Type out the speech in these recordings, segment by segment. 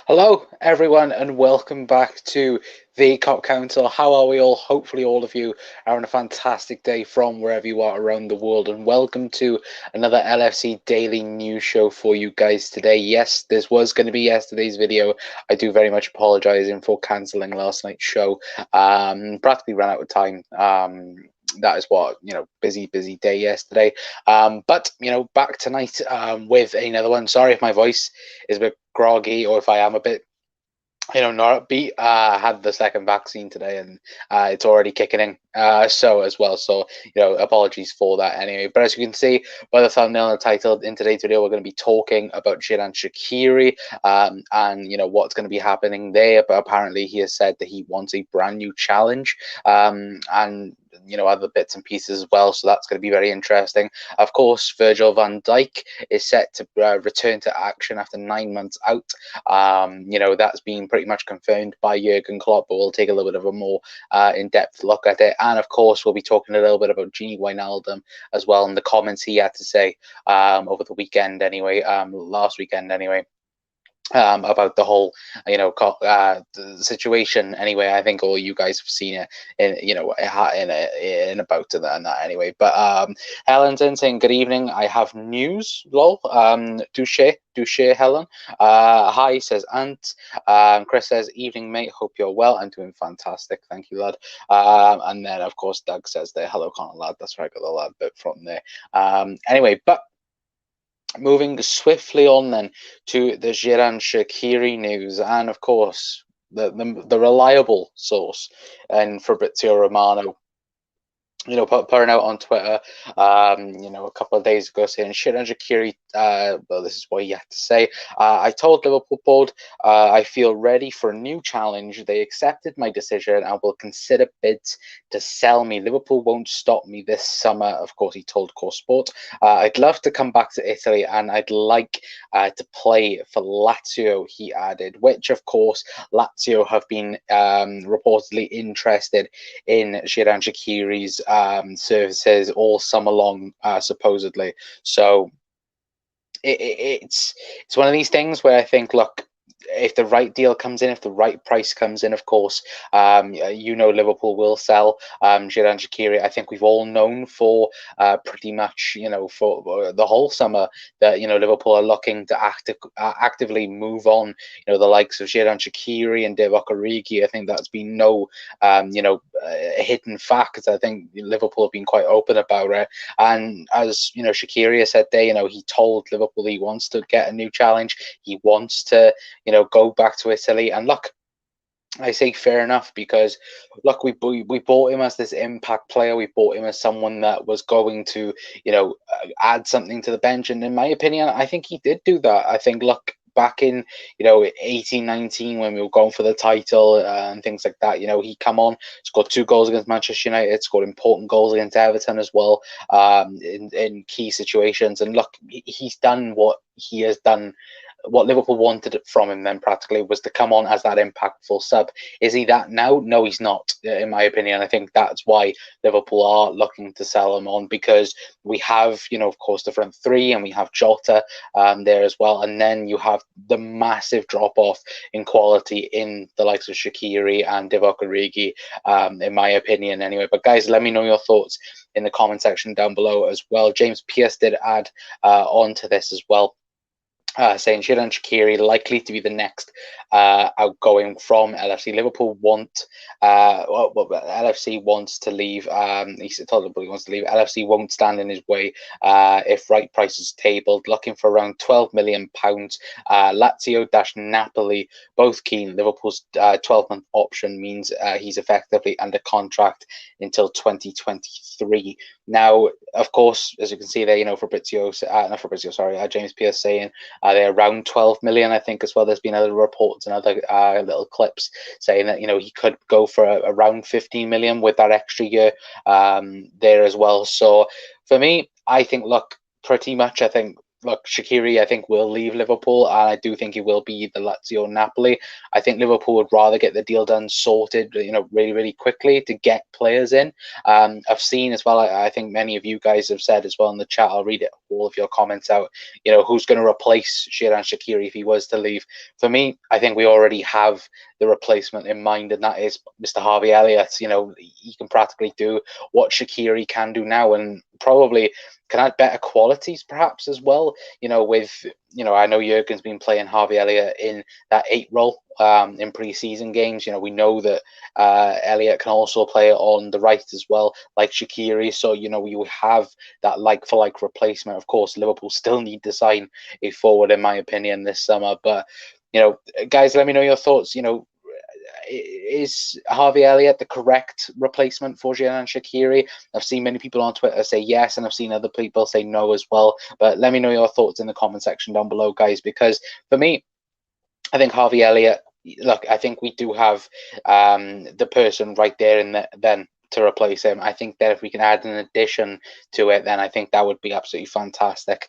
Hello, everyone, and welcome back to the Cop Council. How are we all? Hopefully, all of you are on a fantastic day from wherever you are around the world. And welcome to another LFC Daily news show for you guys today. Yes, this was going to be yesterday's video. I do very much apologize for cancelling last night's show. Practically ran out of time. That is what, busy day yesterday. But back tonight with another one. Sorry if my voice is a bit groggy or if I am a bit not upbeat. I had the second vaccine today and it's already kicking in. So apologies for that anyway. But as you can see by the thumbnail and the title, in today's video, we're going to be talking about Xhardan Shaqiri and what's going to be happening there. But apparently he has said that he wants a brand new challenge and other bits and pieces as well. So that's going to be very interesting. Of course, Virgil Van Dijk is set to return to action after 9 months out. That's been pretty much confirmed by Jurgen Klopp, but we'll take a little bit of a more in-depth look at it. And of course, we'll be talking a little bit about Gini Wijnaldum as well, and the comments he had to say over the weekend anyway, last weekend anyway. About the whole, the situation. Anyway, I think all you guys have seen it in about to that anyway. But Helen's in saying good evening. I have news. Lol. Touche, Helen. Hi, says Ant. Chris says evening, mate. Hope you're well. I'm doing fantastic. Thank you, lad. And then of course Doug says there, hello, Connor, lad. That's where I got the lad bit from there. Anyway, but moving swiftly on then to the Xhardan Shaqiri news, and of course the reliable source and Fabrizio Romano putting out on Twitter, a couple of days ago saying Xhardan Shaqiri, well, this is what he had to say. I told Liverpool board I feel ready for a new challenge. They accepted my decision and will consider bids to sell me. Liverpool won't stop me this summer. Of course, he told Core Sport. I'd love to come back to Italy and I'd like to play for Lazio, he added, which of course Lazio have been reportedly interested in Xhardan Shaqiri's services all summer long, supposedly. So it's one of these things where I think, look, if the right deal comes in, if the right price comes in, of course, Liverpool will sell Xhardan Shaqiri. I think we've all known for pretty much, for the whole summer that, Liverpool are looking to actively move on, the likes of Xhardan Shaqiri and Divock Origi. I think that's been no, hidden fact. I think Liverpool have been quite open about it. And as, Shaqiri has said there, he told Liverpool he wants to get a new challenge. He wants to, go back to Italy. And look, I say fair enough, because look, we bought him as this impact player. We bought him as someone that was going to, add something to the bench. And in my opinion, I think he did do that. I think, look, back in 18-19 when we were going for the title and things like that, he come on, scored 2 goals against Manchester United, scored important goals against Everton as well, in key situations. And look, he's done what he has done. What Liverpool wanted from him then practically was to come on as that impactful sub. Is he that now? No, he's not, in my opinion. I think that's why Liverpool are looking to sell him on, because we have, of course, the front three, and we have Jota there as well. And then you have the massive drop off in quality in the likes of Shaqiri and Divock Origi, in my opinion anyway. But guys, let me know your thoughts in the comment section down below as well. James Pearce did add on to this as well, saying Xhardan Shaqiri likely to be the next outgoing from LFC. Liverpool want, LFC wants to leave. He told Liverpool he wants to leave. LFC won't stand in his way if right price is tabled. Looking for around £12 million. Lazio-Napoli, both keen. Liverpool's 12-month option means he's effectively under contract until 2023. Now, of course, as you can see there, James Pearce saying they're around 12 million, I think, as well. There's been other reports and other little clips saying that, he could go for around 15 million with that extra year there as well. So for me, I think, look, pretty much, I think look, Shaqiri, I think, will leave Liverpool, and I do think he will be the Lazio Napoli. I think Liverpool would rather get the deal done, sorted, really, really quickly to get players in. I've seen as well, I think many of you guys have said as well in the chat, I'll read all of your comments out, who's going to replace Xhardan Shaqiri if he was to leave. For me, I think we already have the replacement in mind, and that is Mr. Harvey Elliott. He can practically do what Shaqiri can do now, and probably can add better qualities perhaps as well. With I know Jurgen's been playing Harvey Elliott in that 8 role in pre-season games. We know that Elliott can also play on the right as well, like Shaqiri. So we have that like-for-like replacement. Of course, Liverpool still need to sign a forward, in my opinion, this summer. But guys, let me know your thoughts. Is Harvey Elliott the correct replacement for Xhardan Shaqiri? I've seen many people on Twitter say yes, and I've seen other people say no as well. But let me know your thoughts in the comment section down below, guys, because for me, I think Harvey Elliott, look, I think we do have the person right there and then to replace him. I think that if we can add an addition to it, then I think that would be absolutely fantastic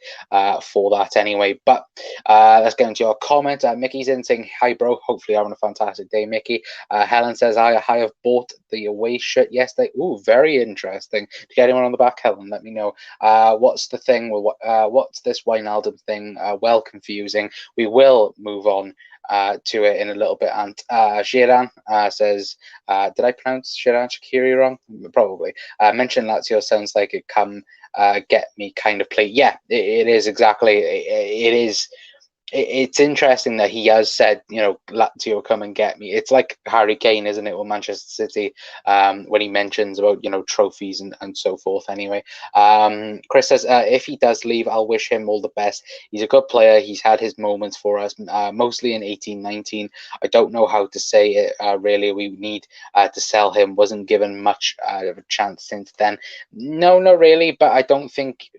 for that anyway. But let's get into your comment. Mickey's in saying, hi, bro. Hopefully you're having a fantastic day, Mickey. Helen says, I have bought the away shirt yesterday. Ooh, very interesting. Did you get anyone on the back, Helen? Let me know. What's the thing? What's this Wijnaldum thing? Well, confusing. We will move on to it in a little bit. And Xhardan says, did I pronounce Xhardan Shaqiri wrong? Probably. Mention Lazio sounds like a come get me kind of play. Yeah, it is exactly. It is. It's interesting that he has said, Lazio come and get me. It's like Harry Kane, isn't it, or Manchester City, when he mentions about, trophies and so forth anyway. Chris says, if he does leave, I'll wish him all the best. He's a good player. He's had his moments for us, mostly in 18-19. I don't know how to say it, really. We need to sell him. Wasn't given much of a chance since then. No, not really, but I don't think,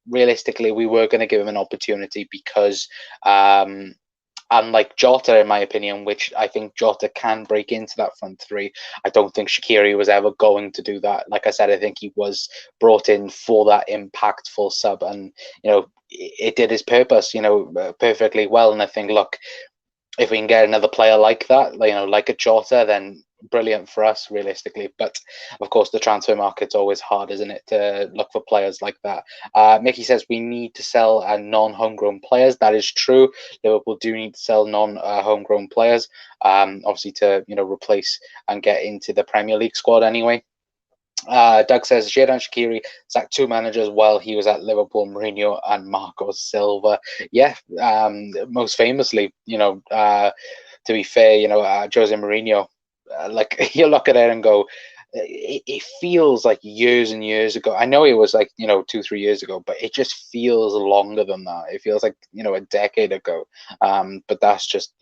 realistically, we were going to give him an opportunity because, unlike Jota, in my opinion, which I think Jota can break into that front three, I don't think Shaqiri was ever going to do that. Like I said, I think he was brought in for that impactful sub, and it did his purpose, perfectly well. And I think, look, if we can get another player like that, like a Jota, then brilliant for us, realistically. But of course, the transfer market's always hard, isn't it, to look for players like that. Mickey says we need to sell non-homegrown players. That is true. Liverpool do need to sell non-homegrown players, obviously to replace and get into the Premier League squad anyway. Doug says Xhardan Shaqiri sacked 2 managers while he was at Liverpool, Mourinho and Marco Silva. Yeah, most famously, to be fair, Jose Mourinho, like you look at it and go, it feels like years and years ago. I know it was like 2-3 years ago, but it just feels longer than that. It feels like a decade ago. But that's just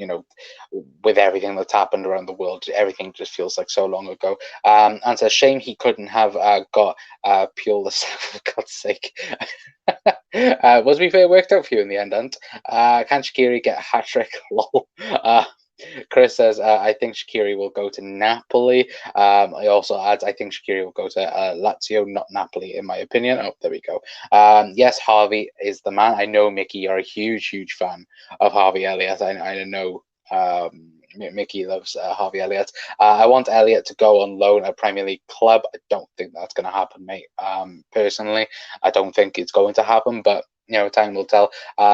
with everything that's happened around the world, everything just feels like so long ago. And it's a shame he couldn't have got Pure the for God's sake. Was to be fair, it worked out for you in the end, Ant. Can Shaqiri get a hat trick? Lol. Chris says, I think Shaqiri will go to Napoli. I also add, I think Shaqiri will go to Lazio, not Napoli, in my opinion. Oh, there we go. Yes, Harvey is the man. I know, Mickey, you're a huge, huge fan of Harvey Elliott. I know Mickey loves Harvey Elliott. I want Elliott to go on loan at a Premier League club. I don't think that's going to happen, mate. Personally, I don't think it's going to happen, but time will tell.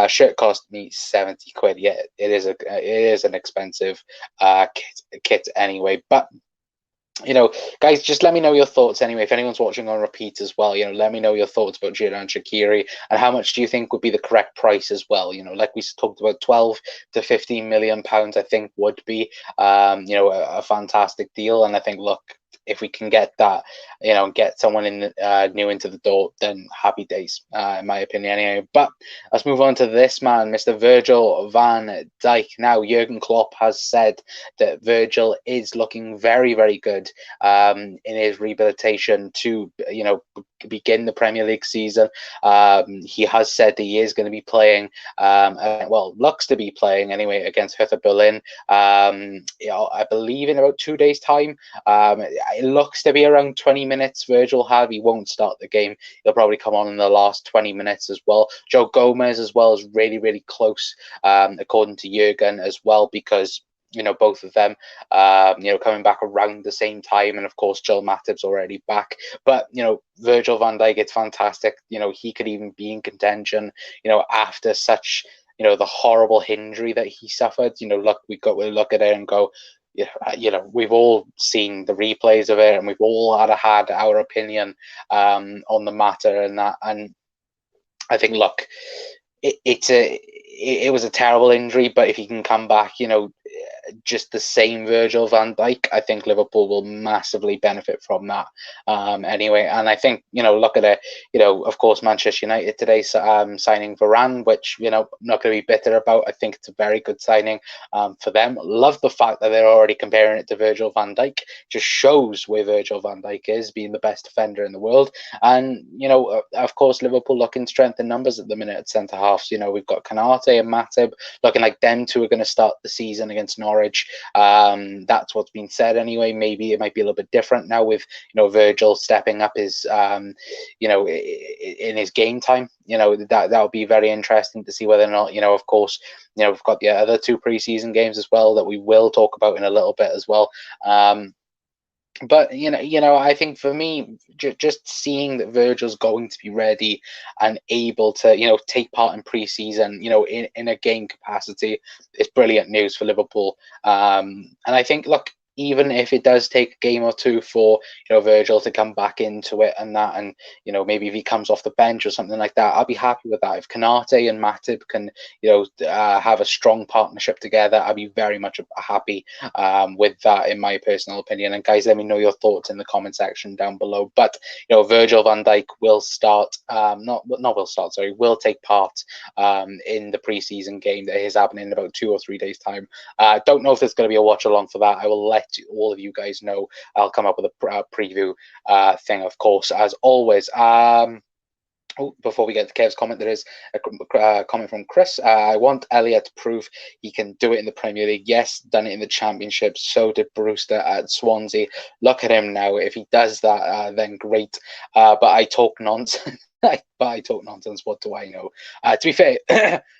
Shirt cost me 70 quid. Yeah, it is an expensive kit anyway. But guys, just let me know your thoughts anyway. If anyone's watching on repeat as well, let me know your thoughts about Xhardan Shaqiri and how much do you think would be the correct price as well. Like we talked about, 12 to 15 million pounds, I think would be, a fantastic deal. And I think, look, if we can get that, get someone in new into the door, then happy days, in my opinion anyway. But let's move on to this man, Mr. Virgil Van Dijk. Now, Jurgen Klopp has said that Virgil is looking very, very good in his rehabilitation to, begin the Premier League season. He has said that he is going to be playing, looks to be playing anyway, against Hertha Berlin, I believe in about 2 days' time. it looks to be around 20 minutes. Virgil have. He won't start the game. He'll probably come on in the last 20 minutes as well. Joe Gomez as well is really, really close, according to Jurgen as well, because both of them, coming back around the same time. And of course, Joel Matip's already back. But, Virgil van Dijk, it's fantastic. He could even be in contention, after such, the horrible injury that he suffered. Look, we look at it and go, we've all seen the replays of it, and we've all had our opinion on the matter and that. And I think, look, it was a terrible injury, but if he can come back, just the same Virgil van Dijk, I think Liverpool will massively benefit from that. Anyway, and I think, look at it, of course, Manchester United today signing Varane, which, I'm not going to be bitter about. I think it's a very good signing for them. Love the fact that they're already comparing it to Virgil van Dijk. Just shows where Virgil van Dijk is, being the best defender in the world. And, of course, Liverpool looking strength in numbers at the minute at centre-halves. We've got Kanate and Matip looking like them two are going to start the season against Norwich. That's what's been said anyway. Maybe it might be a little bit different now with Virgil stepping up his in his game time. That would be very interesting to see whether or not, of course, we've got the other two preseason games as well that we will talk about in a little bit as well. But I think for me, just seeing that Virgil's going to be ready and able to take part in preseason, in a game capacity, is brilliant news for Liverpool. And I think, look, even if it does take a game or two for Virgil to come back into it and that, and maybe if he comes off the bench or something like that, I'll be happy with that. If Kanate and Matip can have a strong partnership together, I'll be very much happy with that, in my personal opinion. And guys, let me know your thoughts in the comment section down below. But Virgil van Dijk will start, will take part in the preseason game that is happening in about 2 or 3 days time. Don't know if there's going to be a watch along for that. I will let all of you guys know. I'll come up with a preview thing, of course, as always. Before we get to Kev's comment, there is a comment from Chris. I want Elliott to prove he can do it in the Premier League. Yes, done it in the Championship. So did Brewster at Swansea. Look at him now. If he does that, then great. But I talk nonsense. But I talk nonsense. What do I know? To be fair,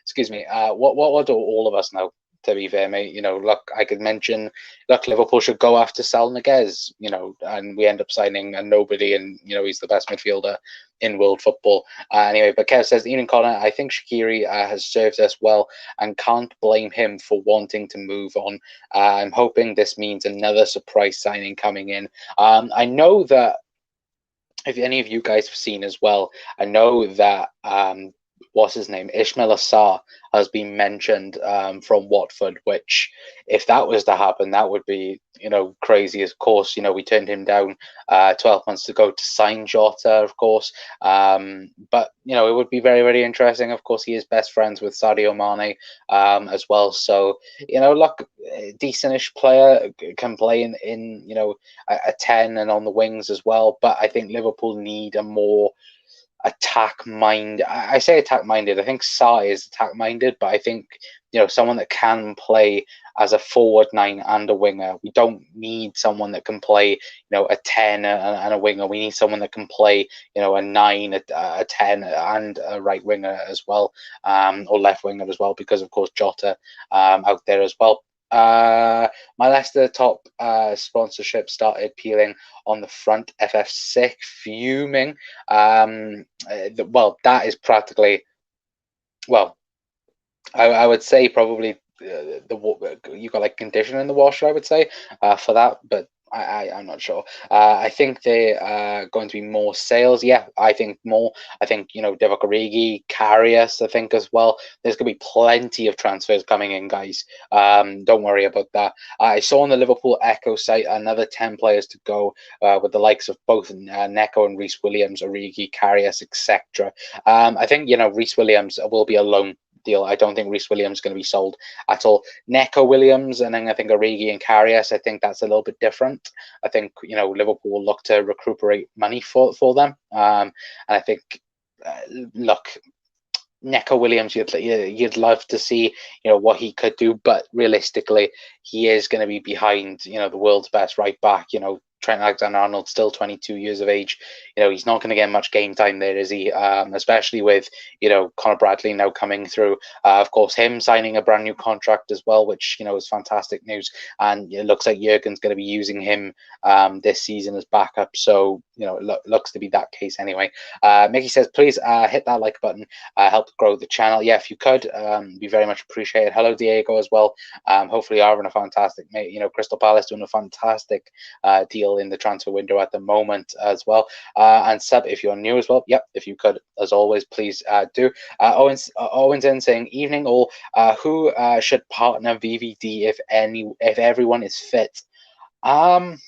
excuse me. What do all of us know? To be fair, mate, look, I could mention, look, Liverpool should go after Sal Niguez, and we end up signing a nobody, and he's the best midfielder in world football. Anyway, but Kev says, Ian Connor, I think Shaqiri has served us well and can't blame him for wanting to move on. I'm hoping this means another surprise signing coming in. I know that if any of you guys have seen as well, I know that what's his name, Ismail Assar, has been mentioned from Watford, which, if that was to happen, that would be, crazy. Of course, we turned him down 12 months ago to sign Jota, of course. But, it would be very, very interesting. Of course, he is best friends with Sadio Mane as well. So, look, decentish player, can play in a 10 and on the wings as well. But I think Liverpool need a more attack-minded. I say attack-minded. I think Sa is attack-minded, but I think someone that can play as a forward 9 and a winger. We don't need someone that can play a 10 and a winger. We need someone that can play a 9, a 10 and a right winger as well, or left winger as well, because of course Jota out there as well. My Leicester top sponsorship started peeling on the front. FF6 fuming. Well, that is practically, well, I would say probably you got like conditioner in the washer, I would say, for that, but I'm not sure. I think they are going to be more sales. Yeah, I think more. I think, Divock Origi, Karius, I think as well. There's going to be plenty of transfers coming in, guys. Don't worry about that. I saw on the Liverpool Echo site another 10 players to go with the likes of both Neco and Reece Williams, Origi, Karius, etc. I think, Reece Williams will be a loan deal. I don't think Reece Williams is going to be sold at all. Neco Williams, and then I think Origi and Karius, I think that's a little bit different. I think, Liverpool will look to recuperate money for them. And I think, look, Neco Williams, you'd love to see, what he could do, but realistically, he is going to be behind, the world's best right back, Trent Alexander-Arnold, still 22 years of age. He's not going to get much game time there, is he? Especially with, Conor Bradley now coming through. Of course, him signing a brand new contract as well, which, is fantastic news. And it looks like Jurgen's going to be using him this season as backup. So, it looks to be that case anyway. Mickey says, please hit that like button, help grow the channel. Yeah, if you could, be very much appreciated. Hello, Diego, as well. Hopefully you're having a fantastic, Crystal Palace doing a fantastic deal in the transfer window at the moment as well. And sub if you're new as well. Yep, if you could, as always, please do. Owen's in saying, evening all. Who should partner VVD if everyone is fit? I'd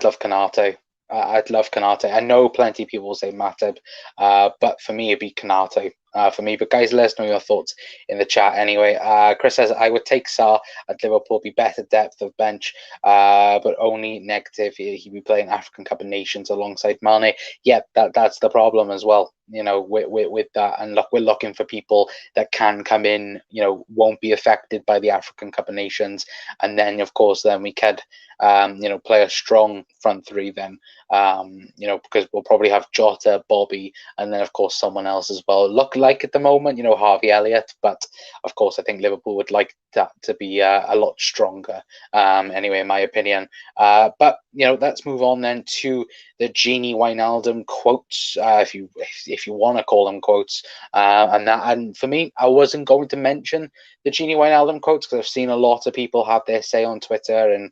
love Kanate. I'd love Kanate. I know plenty of people will say Matip, but for me, it'd be Kanate. For me, but guys, let us know your thoughts in the chat anyway. Chris says, I would take Sarr at Liverpool, be better depth of bench, but only negative. He'd be playing African Cup of Nations alongside Mane. Yeah, that's the problem as well, with that. And look, we're looking for people that can come in, won't be affected by the African Cup of Nations. And then, of course, then we could, play a strong front three then, because we'll probably have Jota, Bobby, and then, of course, someone else as well. Look like at the moment, Harvey Elliott, but of course I think Liverpool would like that to be a lot stronger, anyway, in my opinion. But let's move on then to the Gini Wijnaldum quotes, if you want to call them quotes, and for me, I wasn't going to mention the Gini Wijnaldum quotes because I've seen a lot of people have their say on Twitter and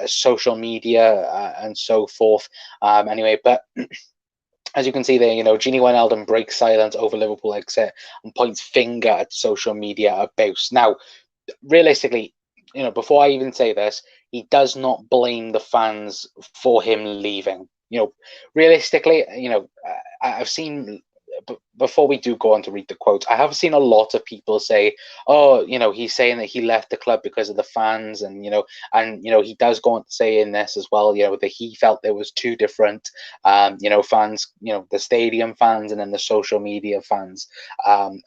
social media and so forth, anyway, but as you can see there, Gini Wijnaldum breaks silence over Liverpool exit and points finger at social media abuse. Now, realistically, before I even say this, he does not blame the fans for him leaving. Realistically, I've seen, before we do go on to read the quotes, I have seen a lot of people say, oh, he's saying that he left the club because of the fans, and he does go on to say in this as well, that he felt there was two different, fans, the stadium fans and then the social media fans,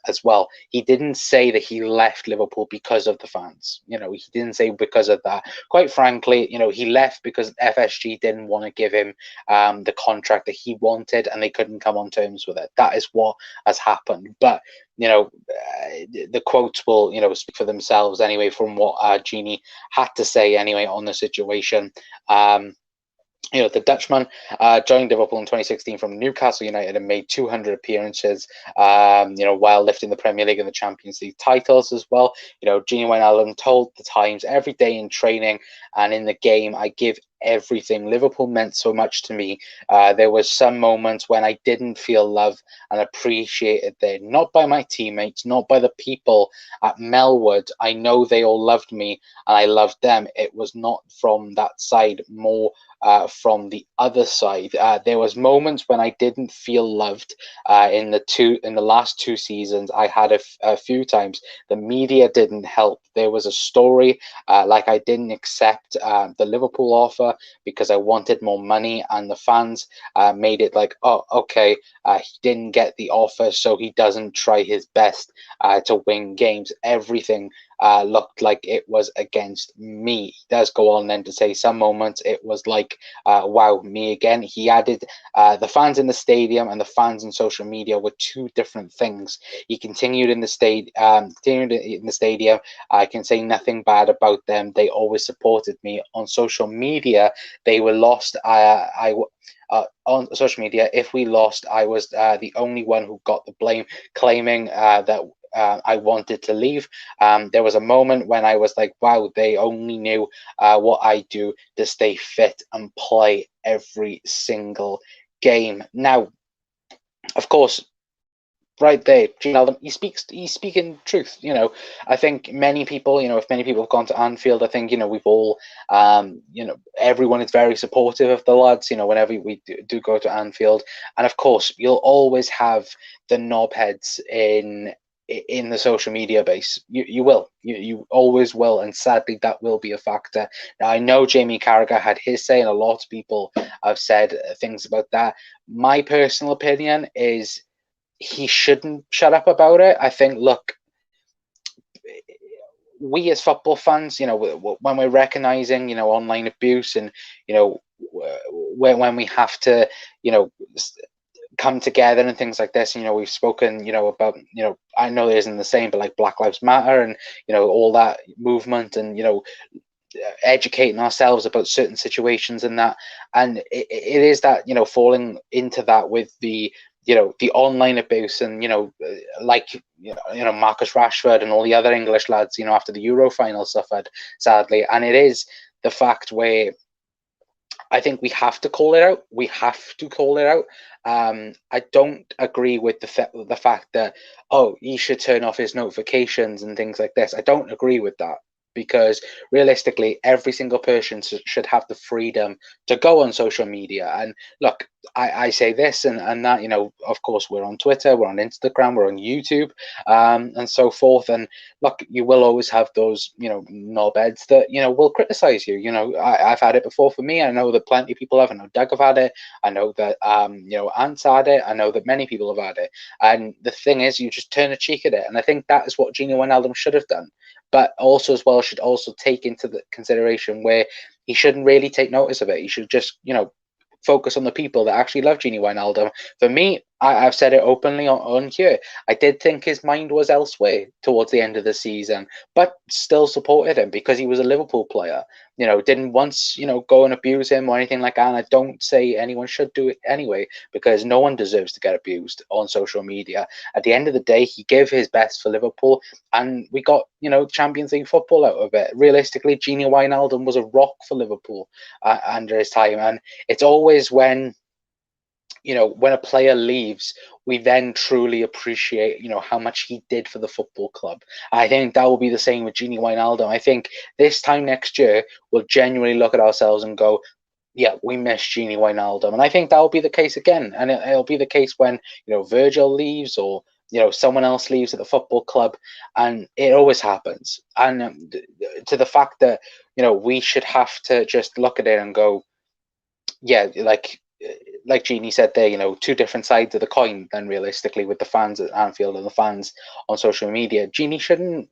as well. He didn't say that he left Liverpool because of the fans. He didn't say because of that. Quite frankly, he left because FSG didn't want to give him the contract that he wanted, and they couldn't come on terms with it. That is what has happened. But the quotes will speak for themselves anyway, from what Gini had to say anyway on the situation. The Dutchman joined Liverpool in 2016 from Newcastle United and made 200 appearances, while lifting the Premier League and the Champions League titles as well. Gini Wijnaldum told the Times, every day in training and in the game, I give everything. Liverpool meant so much to me. There was some moments when I didn't feel love and appreciated there, not by my teammates, not by the people at Melwood. I know they all loved me and I loved them. It was not from that side, more from the other side. There was moments when I didn't feel loved in the last two seasons. I had a few times. The media didn't help. There was a story like I didn't accept the Liverpool offer because I wanted more money, and the fans made it like, oh, okay, he didn't get the offer, so he doesn't try his best to win games. Everything looked like it was against me. He does go on then to say some moments it was like, wow, me again. He added, the fans in the stadium and the fans in social media were two different things. He continued in the stadium. I can say nothing bad about them. They always supported me. On social media, they were lost. On social media, if we lost, I was the only one who got the blame, claiming that I wanted to leave. There was a moment when I was like, wow, they only knew what I do to stay fit and play every single game. Now, of course, right there, he's speaking truth. I think many people, if many people have gone to Anfield, I think, we've all, everyone is very supportive of the lads, whenever we do go to Anfield. And of course, you'll always have the knobheads in the social media base. You always will, and sadly that will be a factor. Now, I know Jamie Carragher had his say, and a lot of people have said things about that. My personal opinion is he shouldn't shut up about it. I think, look, we as football fans, when we're recognizing, online abuse, and when we have to, come together and things like this. We've spoken, about, I know it isn't the same, but like Black Lives Matter and, all that movement, and, educating ourselves about certain situations and that. And it is that, falling into that with the online abuse, and, like, Marcus Rashford and all the other English lads, after the Euro final suffered, sadly. And it is the fact where I think we have to call it out. We have to call it out. I don't agree with the fact that, oh, he should turn off his notifications and things like this. I don't agree with that, because realistically, every single person should have the freedom to go on social media. And look, I say this and that, of course, we're on Twitter, we're on Instagram, we're on YouTube, and so forth. And look, you will always have those, knobheads that, will criticize you. I've had it before for me. I know that plenty of people have. I know Doug have had it. I know that, Ant's had it. I know that many people have had it. And the thing is, you just turn a cheek at it. And I think that is what Gini Wijnaldum should have done. But also, as well, should also take into the consideration where he shouldn't really take notice of it. He should just, focus on the people that actually love Gini Wijnaldum. For me, I've said it openly on here. I did think his mind was elsewhere towards the end of the season, but still supported him because he was a Liverpool player. Didn't once, go and abuse him or anything like that. And I don't say anyone should do it anyway, because no one deserves to get abused on social media. At the end of the day, he gave his best for Liverpool, and we got, Champions League football out of it. Realistically, Gini Wijnaldum was a rock for Liverpool under his time. And it's always when when a player leaves, we then truly appreciate, how much he did for the football club. I think that will be the same with Gini Wijnaldum. I think this time next year, we'll genuinely look at ourselves and go, yeah, we miss Gini Wijnaldum. And I think that will be the case again. And it'll be the case when, Virgil leaves, or, someone else leaves at the football club. And it always happens. And to the fact that, we should have to just look at it and go, yeah, like Jeannie said there, two different sides of the coin. Then realistically, with the fans at Anfield and the fans on social media, Jeannie shouldn't,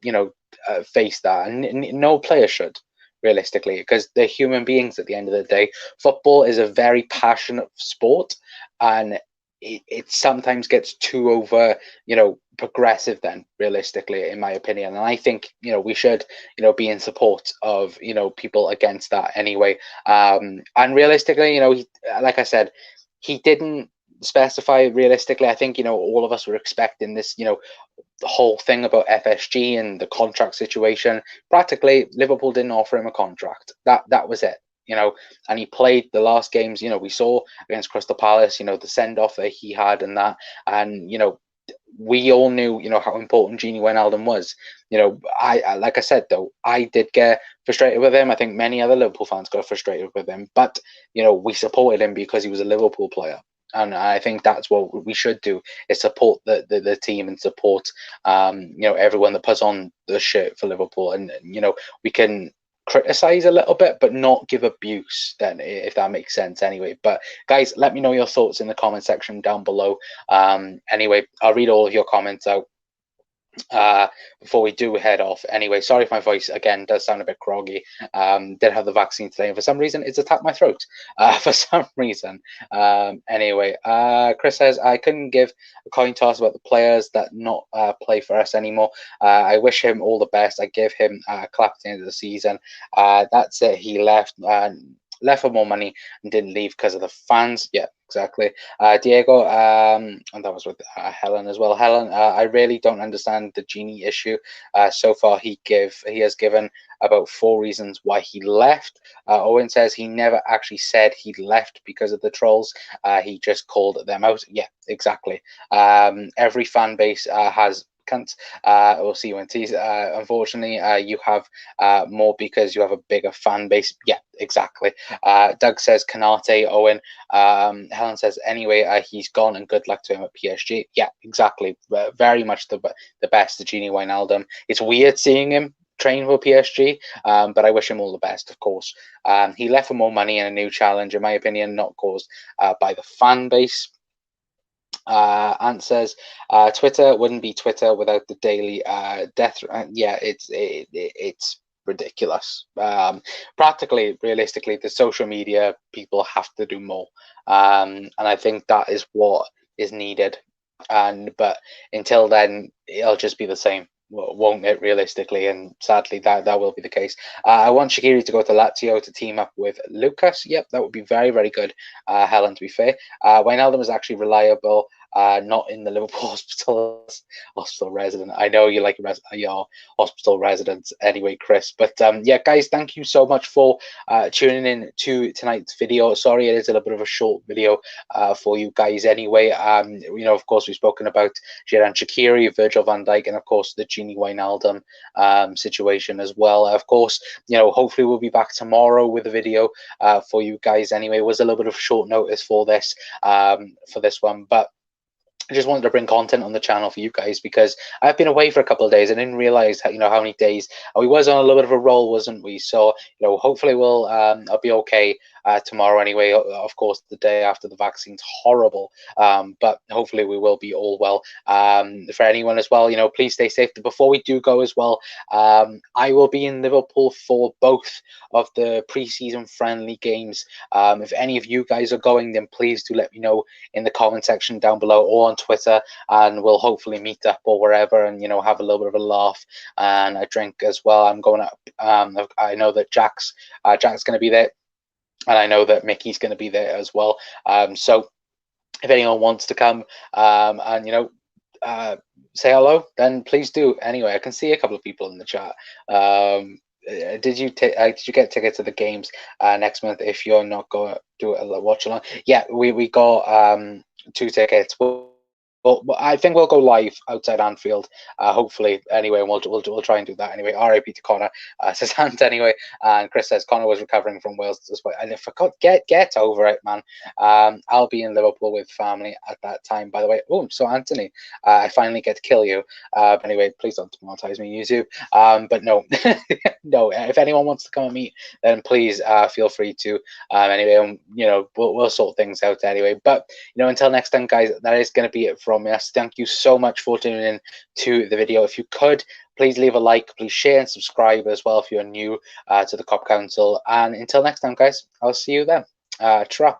face that, and no player should, realistically, because they're human beings at the end of the day. Football is a very passionate sport, and it sometimes gets too over, progressive then, realistically, in my opinion. And I think, we should, be in support of, people against that anyway. And realistically, like I said, he didn't specify realistically. I think, all of us were expecting this, the whole thing about FSG and the contract situation. Practically, Liverpool didn't offer him a contract. That was it. And he played the last games, we saw against Crystal Palace, the send-off that he had and that. And, we all knew, how important Gini Wijnaldum was. I like I said, though, I did get frustrated with him. I think many other Liverpool fans got frustrated with him. But, we supported him because he was a Liverpool player. And I think that's what we should do, is support the team and support, everyone that puts on the shirt for Liverpool. And, we can criticize a little bit, but not give abuse, then, if that makes sense anyway. But guys, let me know your thoughts in the comment section down below. Anyway, I'll read all of your comments out before we do head off. Anyway, sorry if my voice again does sound a bit groggy. Did have the vaccine today, and for some reason it's attacked my throat for some reason. Anyway, Chris says, I couldn't give a coin toss about the players that not play for us anymore. I wish him all the best. I give him a clap at the end of the season. That's it. He left for more money and didn't leave because of the fans. Yeah, exactly. Diego, and that was with Helen as well. Helen, I really don't understand the Genie issue. So far, he has given about 4 reasons why he left. Owen says he never actually said he left because of the trolls. He just called them out. Yeah, exactly. Every fan base has cunts. We'll see you in teas. Unfortunately, you have more because you have a bigger fan base. Yeah, exactly. Doug says Kanate. Owen. Helen says anyway, he's gone and good luck to him at PSG. Yeah, exactly. Very much the best of Gini Wijnaldum. It's weird seeing him train for PSG, but I wish him all the best, of course. He left for more money and a new challenge, in my opinion, not caused by the fan base. Ant says, Twitter wouldn't be Twitter without the daily death. Yeah, it's ridiculous. Practically, realistically, the social media people have to do more, and I think that is what is needed. But until then, it'll just be the same, won't it? Realistically, and sadly, that will be the case. I want Shaqiri to go to Lazio to team up with Lucas. Yep, that would be very, very good. Helen, to be fair, Wijnaldum is actually reliable. Not in the Liverpool hospital resident. I know you like your hospital residents anyway, Chris. But yeah, guys, thank you so much for tuning in to tonight's video. Sorry, it is a little bit of a short video for you guys anyway. Of course, we've spoken about Xhardan Shaqiri, Virgil Van Dijk, and of course the Gini Wijnaldum situation as well. Of course, hopefully we'll be back tomorrow with a video for you guys anyway. It was a little bit of short notice for this one, but I just wanted to bring content on the channel for you guys because I've been away for a couple of days. I didn't realize how many days we was on a little bit of a roll, wasn't we? So hopefully I'll be okay tomorrow anyway. Of course, the day after the vaccine's horrible, but hopefully we will be all well. For anyone as well, please stay safe. Before we do go as well, I will be in Liverpool for both of the pre-season friendly games. If any of you guys are going, then please do let me know in the comment section down below or on Twitter, and we'll hopefully meet up or wherever and have a little bit of a laugh and a drink as well. I'm going up. I know that Jack's going to be there, and I know that Mickey's going to be there as well. So if anyone wants to come and say hello, then please do. Anyway, I can see a couple of people in the chat. Did you get tickets to the games next month if you're not going to do a watch along? Yeah, we got 2 tickets. Well, I think we'll go live outside Anfield, hopefully. Anyway, and we'll try and do that anyway. R.I.P. to Connor, says Ant anyway. And Chris says Connor was recovering from Wales as well. And if I could get over it, man. I'll be in Liverpool with family at that time. By the way, so Anthony, I finally get to kill you. Anyway, please don't demonetize me, YouTube. But no, no. If anyone wants to come and meet, then please feel free to. Anyway, we'll sort things out anyway. But until next time, guys, that is going to be it from us. Thank you so much for tuning in to the video. If you could, please leave a like, please share and subscribe as well if you're new to the Cop Council. And until next time, guys, I'll see you then. Tra.